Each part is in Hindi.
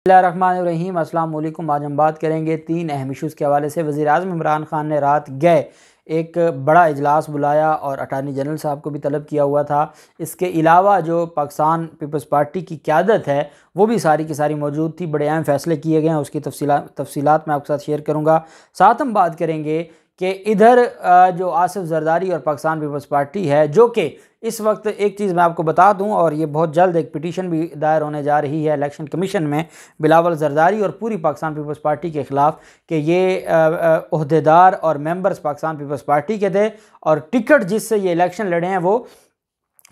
बिस्मिल्लाहिर्रहमानिर्रहीम। अस्सलाम वालेकुम। आज हम बात करेंगे 3 अहम इशूज़ के हवाले से। वज़ीर-ए-आज़म इमरान खान ने रात गए एक बड़ा इजलास बुलाया और अटारनी जनरल साहब को भी तलब किया हुआ था। इसके अलावा जो पाकिस्तान पीपल्स पार्टी की क़यादत है वो भी सारी की सारी मौजूद थी। बड़े अहम फ़ैसले किए गए हैं, उसकी तफसीलात मैं आपके साथ शेयर करूँगा। साथ हम बात करेंगे कि इधर जो आसिफ ज़रदारी और पाकिस्तान पीपल्स पार्टी है, जो कि इस वक्त एक चीज़ मैं आपको बता दूं, और ये बहुत जल्द एक पिटीशन भी दायर होने जा रही है इलेक्शन कमीशन में बिलावल ज़रदारी और पूरी पाकिस्तान पीपल्स पार्टी के ख़िलाफ़ कि ये ओहदेदार और मेंबर्स पाकिस्तान पीपल्स पार्टी के थे और टिकट जिससे ये इलेक्शन लड़े हैं वो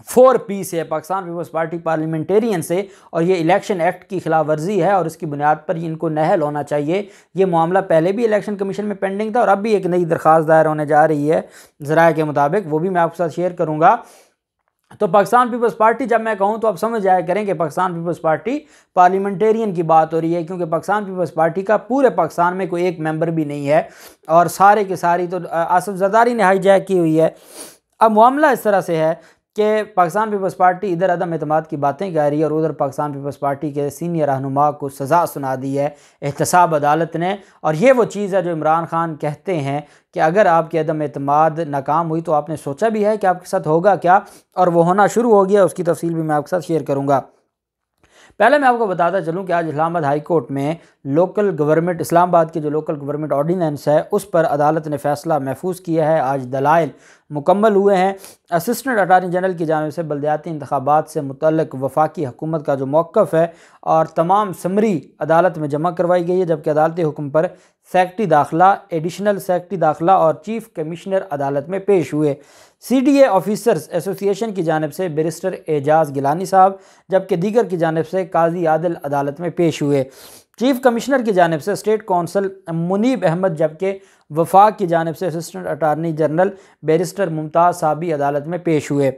4P से पाकिस्तान पीपल्स पार्टी पार्लियामेंटेरियन से, और ये इलेक्शन एक्ट की खिलाफ वर्जी है और इसकी बुनियाद पर इनको नहल होना चाहिए। ये मामला पहले भी इलेक्शन कमीशन में पेंडिंग था और अब भी एक नई दरख्वास्त दायर होने जा रही है ज़राए के मुताबिक, वो भी मैं आपके साथ शेयर करूँगा। तो पाकिस्तान पीपल्स पार्टी जब मैं कहूँ तो आप समझ जाया करें कि पाकिस्तान पीपल्स पार्टी पार्लियामेंटेरियन की बात हो रही है, क्योंकि पाकिस्तान पीपल्स पार्टी का पूरे पाकिस्तान में कोई एक मेंबर भी नहीं है और सारे के सारी तो आसिफ ज़रदारी ने हाईजैक की हुई है। अब मामला इस तरह से है कि पाकिस्तान पीपल्स पार्टी इधर अदम एतमाद की बातें कह रही है और उधर पाकिस्तान पीपल्स पार्टी के सीनियर रहनुमा को सज़ा सुना दी है एहतसाब अदालत ने। और ये वो चीज़ है जो इमरान खान कहते हैं कि अगर आपकी अदम एतमाद नाकाम हुई तो आपने सोचा भी है कि आपके साथ होगा क्या, और वो होना शुरू हो गया। उसकी तफसील भी मैं आपके साथ शेयर करूँगा। पहले मैं आपको बताता चलूँ कि आज इस्लामाबाद हाई कोर्ट में लोकल गवर्नमेंट इस्लामाबाद की जो लोकल गवर्नमेंट ऑर्डीनेंस है उस पर अदालत ने फ़ैसला महफूज किया है। आज दलाइल मुकम्मल हुए हैं। असिस्टेंट अटारनी जनरल की जानिब से बल्दियाती इंतखाबात से मुतल्लिक़ वफाकी हुकूमत का जो मौक़िफ़ है और तमाम समरी अदालत में जमा करवाई गई है, जबकि अदालती हुक्म पर सेक्रेटरी दाखिला, एडिशनल सेक्रेटरी दाखिला और चीफ कमिश्नर अदालत में पेश हुए। CDA ऑफिसर्स एसोसिएशन की जानिब से बैरिस्टर एजाज़ गिलानी साहब, जबकि दीगर की जानिब से काजी आदिल अदालत में पेश हुए। चीफ कमिश्नर की जानिब से स्टेट कौंसल मुनीब अहमद, जबकि वफाक की जानिब से assistant attorney general barrister Mumtaz साहब भी अदालत में पेश हुए।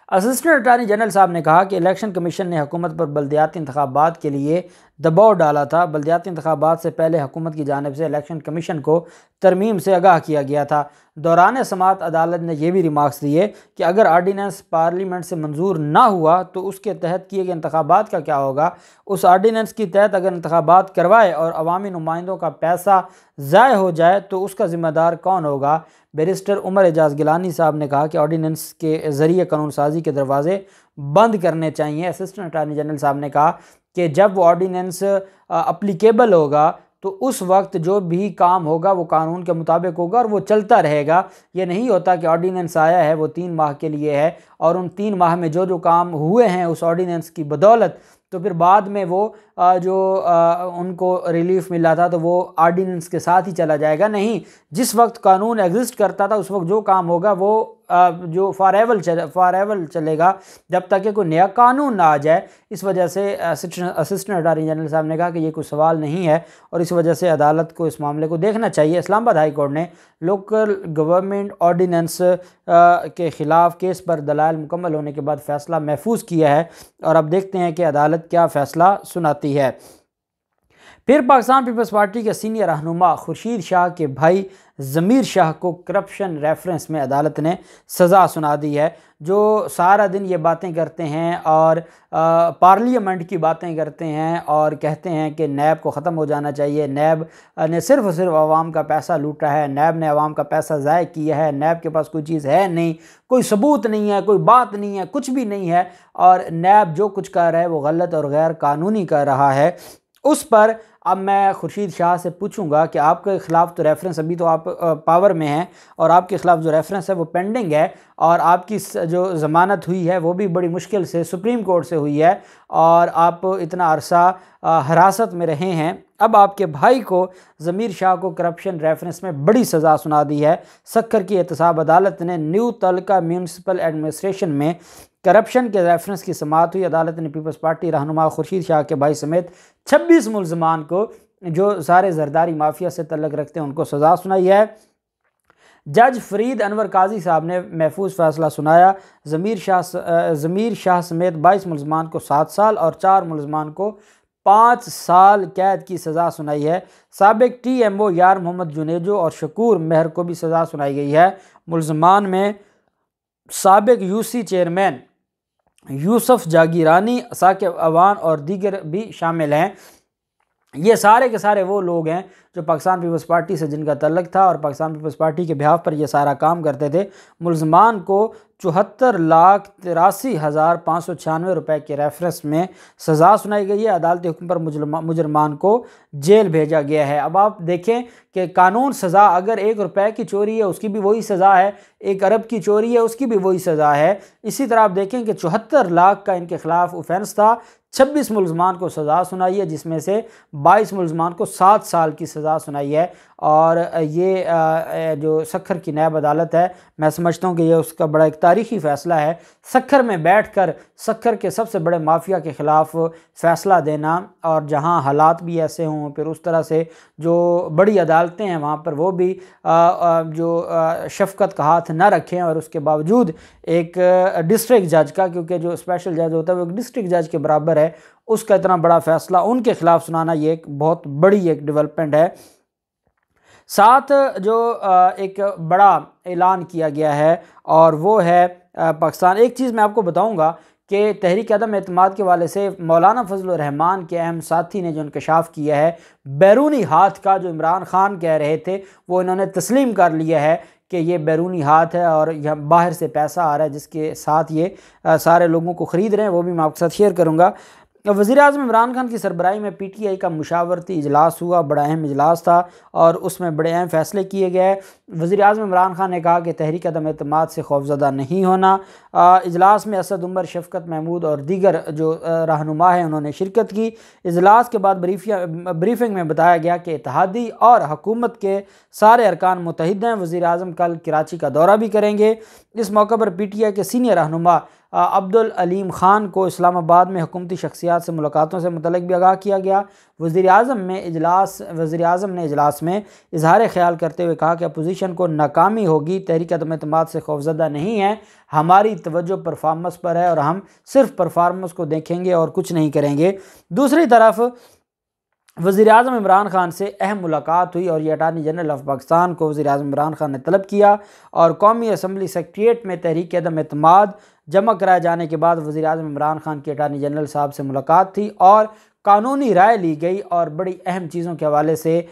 असिस्टेंट अटारनी जनरल साहब ने कहा कि इलेक्शन कमीशन ने हुकूमत पर बल्दियाती इंतखाबात के लिए दबाव डाला था। बल्दियाती इंतखाबात से पहले हुकूमत की जानिब से इलेक्शन कमीशन को तरमीम से आगाह किया गया था। दौरान समाअत अदालत ने यह भी रिमार्क्स दिए कि अगर आर्डीनेंस पार्लियामेंट से मंजूर ना हुआ तो उसके तहत किए गए इंतखाबात का क्या होगा। उस आर्डीनेंस के तहत अगर इंतखाबात करवाए और अवामी नुमाइंदों का पैसा ज़ाय हो जाए तो उसका ज़िम्मेदार कौन होगा। बैरिस्टर उमर एजाज़ गिलानी साहब ने कहा कि ऑर्डीनेंस के ज़रिए कानून साजी के दरवाजे बंद करने चाहिए। असिस्टेंट अटारनी जनरल साहब ने कहा कि जब वो ऑर्डीनेंस अप्लीकेबल होगा तो उस वक्त जो भी काम होगा वो कानून के मुताबिक होगा और वो चलता रहेगा। ये नहीं होता कि ऑर्डीनेंस आया है वो 3 माह के लिए है और उन 3 माह में जो काम हुए हैं उस ऑर्डीनेंस की बदौलत तो फिर बाद में वो उनको रिलीफ मिला था तो वो आर्डीनेंस के साथ ही चला जाएगा। नहीं, जिस वक्त कानून एग्जिस्ट करता था उस वक्त जो काम होगा वो जो फॉरएवर चलेगा जब तक कि कोई नया कानून ना आ जाए। इस वजह से असिस्टेंट अटारनी जनरल साहब ने कहा कि ये कोई सवाल नहीं है और इस वजह से अदालत को इस मामले को देखना चाहिए। इस्लामाबाद हाई कोर्ट ने लोकल गवर्नमेंट ऑर्डीनेंस के ख़िलाफ़ केस पर दलाइल मुकम्मल होने के बाद फ़ैसला महफूज किया है और अब देखते हैं कि अदालत क्या फ़ैसला सुनाती है। फिर पाकिस्तान पीपल्स पार्टी के सीनियर रहनुमा खुर्शीद शाह के भाई ज़मीर शाह को करप्शन रेफरेंस में अदालत ने सज़ा सुना दी है। जो सारा दिन ये बातें करते हैं और पार्लियामेंट की बातें करते हैं और कहते हैं कि नैब को ख़त्म हो जाना चाहिए, नैब ने सिर्फ़ और सिर्फ आवाम का पैसा लूटा है, नैब ने आवाम का पैसा ज़ाय किया है, नैब के पास कोई चीज़ है नहीं, कोई सबूत नहीं है, कोई बात नहीं है, कुछ भी नहीं है और नैब जो कुछ कर रहा है वो गलत और गैर कानूनी कर रहा है। उस पर अब मैं खुर्शीद शाह से पूछूंगा कि आपके ख़िलाफ़ तो रेफरेंस अभी तो आप पावर में हैं और आपके ख़िलाफ़ जो रेफरेंस है वो पेंडिंग है और आपकी जो ज़मानत हुई है वो भी बड़ी मुश्किल से सुप्रीम कोर्ट से हुई है और आप इतना अरसा हिरासत में रहे हैं। अब आपके भाई को ज़मीर शाह को करप्शन रेफरेंस में बड़ी सज़ा सुना दी है। सक्खर की एहतसाब अदालत ने न्यू तलका म्यूनसिपल एडमिनिस्ट्रेशन में करप्शन के रेफरेंस की समाअत हुई। अदालत ने पीपल्स पार्टी रहनुमा खुर्शीद शाह के भाई समेत 26 मुल्ज़मान को जो सारे जरदारी माफिया से तल्लुक़ रखते हैं उनको सज़ा सुनाई है। जज फरीद अनवर काजी साहब ने महफूज फ़ैसला सुनाया। ज़मीर शाह समेत 22 मुल्ज़मान को 7 साल और 4 मुल्ज़मान को 5 साल कैद की सज़ा सुनाई है। साबिक TMO यार मोहम्मद जुनेजो और शकूर मेहर को भी सज़ा सुनाई गई है। मुल्ज़मान में साबिक UC चेयरमैन यूसुफ जागीरानी, साकिब अवान और दीगर भी शामिल हैं। ये सारे के सारे वो लोग हैं जो पाकिस्तान पीपल्स पार्टी से जिनका तल्लक था और पाकिस्तान पीपल्स पार्टी के बिहाफ पर ये सारा काम करते थे। मुलजमान को 74,83,596 रुपये के रेफरेंस में सज़ा सुनाई गई है। अदालती हुक्म पर मुजरमान को जेल भेजा गया है। अब आप देखें कि कानून सज़ा, अगर 1 रुपये की चोरी है उसकी भी वही सज़ा है, 1 अरब की चोरी है उसकी भी वही सज़ा है। इसी तरह आप देखें कि 74 लाख का इनके खिलाफ ऑफेंस था। 26 मुलजमान को सज़ा सुनाई है, जिसमें से 22 मुलजमान को 7 साल की सज़ा सुनाई है। और ये जो सखर की नायब अदालत है, मैं समझता हूँ कि ये उसका बड़ा एक तारीख़ी फ़ैसला है। सखर में बैठकर सखर के सबसे बड़े माफिया के ख़िलाफ़ फ़ैसला देना, और जहाँ हालात भी ऐसे हों, फिर उस तरह से जो बड़ी अदालतें हैं वहाँ पर वो भी जो शफ़क़त का हाथ न रखें, और उसके बावजूद एक डिस्ट्रिक्ट जज का, क्योंकि जो स्पेशल जज होता है वो एक डिस्ट्रिक्ट जज के बराबर है, उसका इतना बड़ा फ़ैसला उनके ख़िलाफ़ सुनाना, ये एक बहुत बड़ी एक डेवलपमेंट है। साथ जो एक बड़ा ऐलान किया गया है और वो है पाकिस्तान। एक चीज़ मैं आपको बताऊंगा कि तहरीक अदम एतमाद के वाले से मौलाना फजल रहमान के अहम साथी ने जो इंकशाफ किया है बैरूनी हाथ का, जो इमरान खान कह रहे थे, वो इन्होंने तस्लीम कर लिया है कि ये बैरूनी हाथ है और यह बाहर से पैसा आ रहा है जिसके साथ ये सारे लोगों को ख़रीद रहे हैं। वो भी मैं आपके साथ शेयर करूँगा। वज़ीर-ए-आज़म इमरान खान की सरबराही में PTI का मुशावरती इजलास हुआ, बड़ा अहम इजलास था और उसमें बड़े अहम फ़ैसले किए गए। वज़ीर-ए-आज़म इमरान खान ने कहा कि तहरीक अदम एतमाद से खौफज़दा नहीं होना। इजलास में असद उमर, शफ़क़त महमूद और दीगर जो रहनुमा हैं उन्होंने शिरकत की। इजलास के बाद ब्रीफिंग में बताया गया कि इत्तेहादी और हुकूमत के सारे अरकान मुत्तहिद हैं। वज़ीर-ए-आज़म कल कराची का दौरा भी करेंगे। इस मौके पर PTI के सीनियर रहनुमा अब्दुल अलीम ख़ान को इस्लामाबाद में हुकूमती शख्सियात से मुलाकातों से मुतल्लिक़ भी आगाह किया गया। वज़ीर-ए-आज़म ने इजलास में इजहार ख्याल करते हुए कहा कि अपोजिशन को नाकामी होगी, तहरीक अदम एतमाद से खौफज़दा नहीं है, हमारी तवज्जो परफॉर्मेंस पर है और हम सिर्फ परफॉर्मेंस को देखेंगे और कुछ नहीं करेंगे। दूसरी तरफ वज़ीर-ए-आज़म इमरान खान से अहम मुलाकात हुई और ये अटारनी जनरल ऑफ पाकिस्तान को वज़ीर-ए-आज़म इमरान खान ने तलब किया और कौमी असम्बली सेक्रेटेरिएट में तहरीक अदम एतमाद जमा कराए जाने के बाद वज़ीर-ए-आज़म इमरान खान की अटारनी जनरल साहब से मुलाकात थी और कानूनी राय ली गई और बड़ी अहम चीज़ों के हवाले से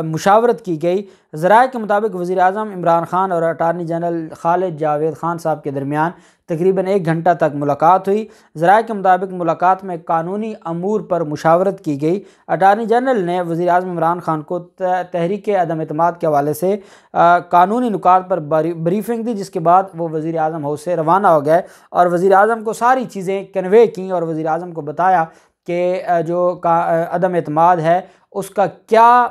मुशावरत की गई। ज़राए के मुताबिक वज़ीर-ए-आज़म इमरान खान और अटारनी जनरल खालिद जावेद खान साहब के दरमियान तकरीबन 1 घंटा तक मुलाकात हुई। ज़राए के मुताबिक मुलाकात में कानूनी अमूर पर मुशावरत की गई। अटारनी जनरल ने वज़ीर-ए-आज़म इमरान खान को तहरीक अदम एतमाद के हवाले से कानूनी नुकात पर ब्रीफिंग दी, जिसके बाद वो वज़ीर-ए-आज़म हाउस से रवाना हो गए और वज़ीर-ए-आज़म को सारी चीज़ें कन्वे की और वज़ीर-ए-आज़म को बताया कि जो अदम एतमाद है उसका क्या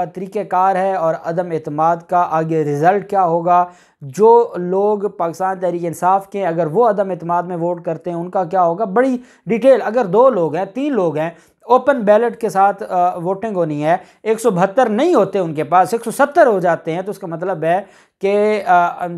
तरीक़ेकार है और अदम एतमाद का आगे रिज़ल्ट क्या होगा। जो लोग पाकिस्तान तहरीक इंसाफ के अगर वो अदम एतमाद में वोट करते हैं उनका क्या होगा, बड़ी डिटेल। अगर 2 लोग हैं, 3 लोग हैं, ओपन बैलेट के साथ वोटिंग होनी है, 172 नहीं होते उनके पास, 170 हो जाते हैं, तो उसका मतलब है कि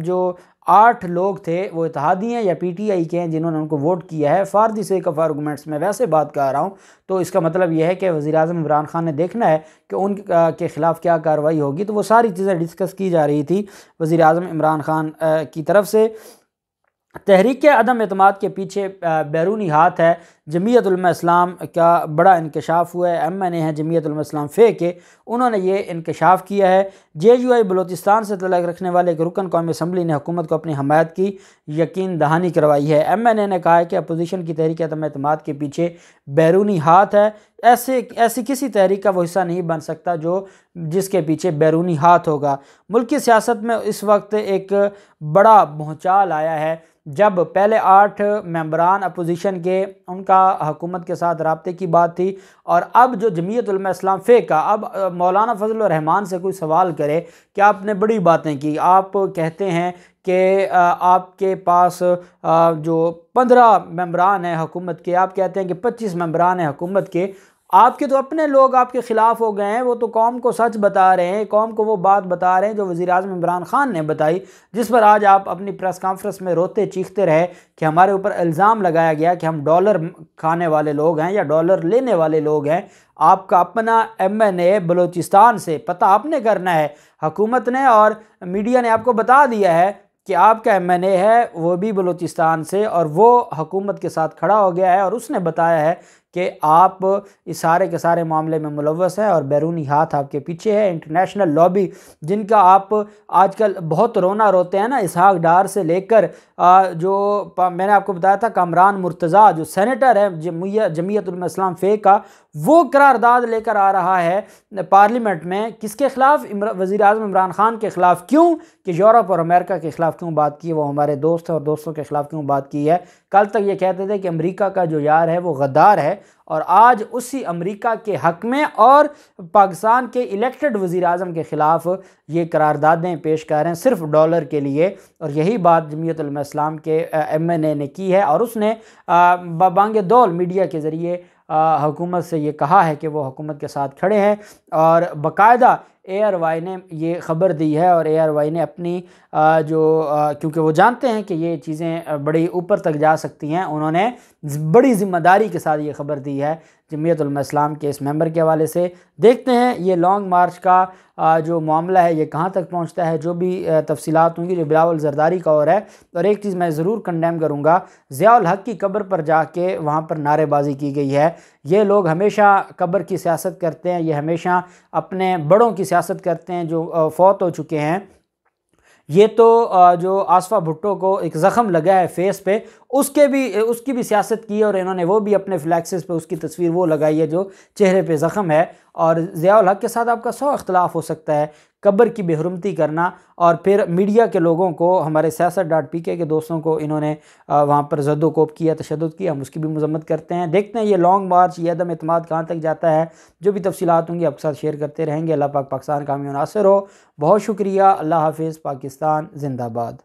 जो 8 लोग थे वो इत्तेहादी हैं या PTI के हैं जिन्होंने उनको वोट किया है। For the sake of arguments में वैसे बात कर रहा हूँ, तो इसका मतलब यह है कि वज़ीर-ए-आज़म इमरान खान ने देखना है कि उनके ख़िलाफ़ क्या कार्रवाई होगी। तो वो सारी चीज़ें डिस्कस की जा रही थी वज़ीर-ए-आज़म इमरान खान की तरफ से। तहरीक अदम एतमाद के पीछे बैरूनी हाथ है जमीयत उलमा इस्लाम का बड़ा इंकशाफ हुआ है। MNA है जमीयत उलमा इस्लाम फ़े के, उन्होंने ये इंकशाफ किया है। JUI बलोचिस्तान से तल्लुक़ रखने वाले एक रुकन कौमी असम्बली ने हुकूमत को अपनी हमायत की यकीन दहानी करवाई है। MNA ने कहा है कि अपोजिशन की तहरीक अदम एतमाद के पीछे बैरूनी हाथ है। ऐसी किसी तहरीक का वो हिस्सा नहीं बन सकता जिसके पीछे बैरूनी हाथ होगा। मुल्क की सियासत में इस वक्त एक बड़ा भूचाल आया है जब पहले 8 मेंबरान अपोजिशन के उनका हुकूमत के साथ राब्ते की बात थी, और अब जो जमीयत उलमा इस्लाम फ़े का, अब मौलाना फजल रहमान से कोई सवाल करे कि आपने बड़ी बातें की, आप कहते हैं कि आपके पास जो 15 मेंबरान हैं हुकूमत के, आप कहते हैं कि 25 मेंबरान हैं हुकूमत के, आपके तो अपने लोग आपके ख़िलाफ़ हो गए हैं, वो तो कौम को सच बता रहे हैं, कौम को वो बात बता रहे हैं जो वज़ीर-ए-आज़म इमरान खान ने बताई, जिस पर आज आप अपनी प्रेस कॉन्फ्रेंस में रोते चीखते रहे कि हमारे ऊपर इल्ज़ाम लगाया गया कि हम डॉलर खाने वाले लोग हैं या डॉलर लेने वाले लोग हैं। आपका अपना MNA बलोचिस्तान से, पता आपने करना है, हुकूमत ने और मीडिया ने आपको बता दिया है कि आपका MNA है वो भी बलूचिस्तान से, और वो हुकूमत के साथ खड़ा हो गया है और उसने बताया है कि आप इस सारे के सारे मामले में मुलव्वस हैं और बैरूनी हाथ आपके पीछे है। इंटरनेशनल लॉबी जिनका आप आजकल बहुत रोना रोते हैं ना, इसहाक डार से लेकर जो मैंने आपको बताया था कामरान मुर्तज़ा जो सेनेटर है जमीयत उलमा इस्लाम फ़े का, वो करारदाद लेकर आ रहा है पार्लियामेंट में। किसके ख़िलाफ़? वज़ीर आज़म इमरान ख़ान के ख़िलाफ़। क्यों? कि यूरोप और अमेरिका के ख़िलाफ़ क्यों बात की है, वो हमारे दोस्त हैं और दोस्तों के ख़िलाफ़ क्यों बात की है। कल तक ये कहते थे कि अमेरिका का जो यार है वो गद्दार है, और आज उसी अमेरिका के हक़ में और पाकिस्तान के इलेक्टेड वज़ीर आज़म के ख़िलाफ़ ये करारदादें पेश कर रहे हैं सिर्फ डॉलर के लिए। और यही बात जमीयत उलमा इस्लाम के MNA ने की है, और उसने बांगे दौल मीडिया के ज़रिए हुकूमत से ये कहा है कि वो हुकूमत के साथ खड़े हैं। और बाकायदा ARY ने ये ख़बर दी है, और ARY ने अपनी क्योंकि वो जानते हैं कि ये चीज़ें बड़ी ऊपर तक जा सकती हैं, उन्होंने बड़ी ज़िम्मेदारी के साथ ये ख़बर दी है जमीयत उलमा इस्लाम के इस मेंबर के हवाले से। देखते हैं ये लॉन्ग मार्च का जो मामला है ये कहाँ तक पहुँचता है। जो भी तफसीलात होंगी जो बिलावल जरदारी का और है। और एक चीज़ मैं ज़रूर कंडेम करूँगा, ज़ियाउल हक़ की कब्र पर जाके वहाँ पर नारेबाजी की गई है। ये लोग हमेशा कब्र की सियासत करते हैं, ये हमेशा अपने बड़ों की सियासत करते हैं जो फौत हो चुके हैं। ये तो जो आसफ़ा भुट्टो को एक ज़ख़म लगा है फेस पे, उसकी भी सियासत की है, और इन्होंने वो भी अपने फ्लैक्सेस पे उसकी तस्वीर वो लगाई है जो चेहरे पे ज़ख़म है। और ज़ियाउल हक़ के साथ आपका 100 इख्तलाफ हो सकता है, कब्र की बेहुरमती करना, और फिर मीडिया के लोगों को, हमारे siyaasat.pk के दोस्तों को इन्होंने वहाँ पर ज़द्दोकोब किया, तशद्दुद किया, हम उसकी भी मज़म्मत करते हैं। देखते हैं ये लॉन्ग मार्च, ये अदम एतमाद कहाँ तक जाता है। जो भी तफसीलात होंगी आपके साथ शेयर करते रहेंगे। अल्लाह पाक पाकिस्तान कामयाब नासिर हो। बहुत शुक्रिया। अल्लाह हाफ़िज़। पाकिस्तान ज़िंदाबाद।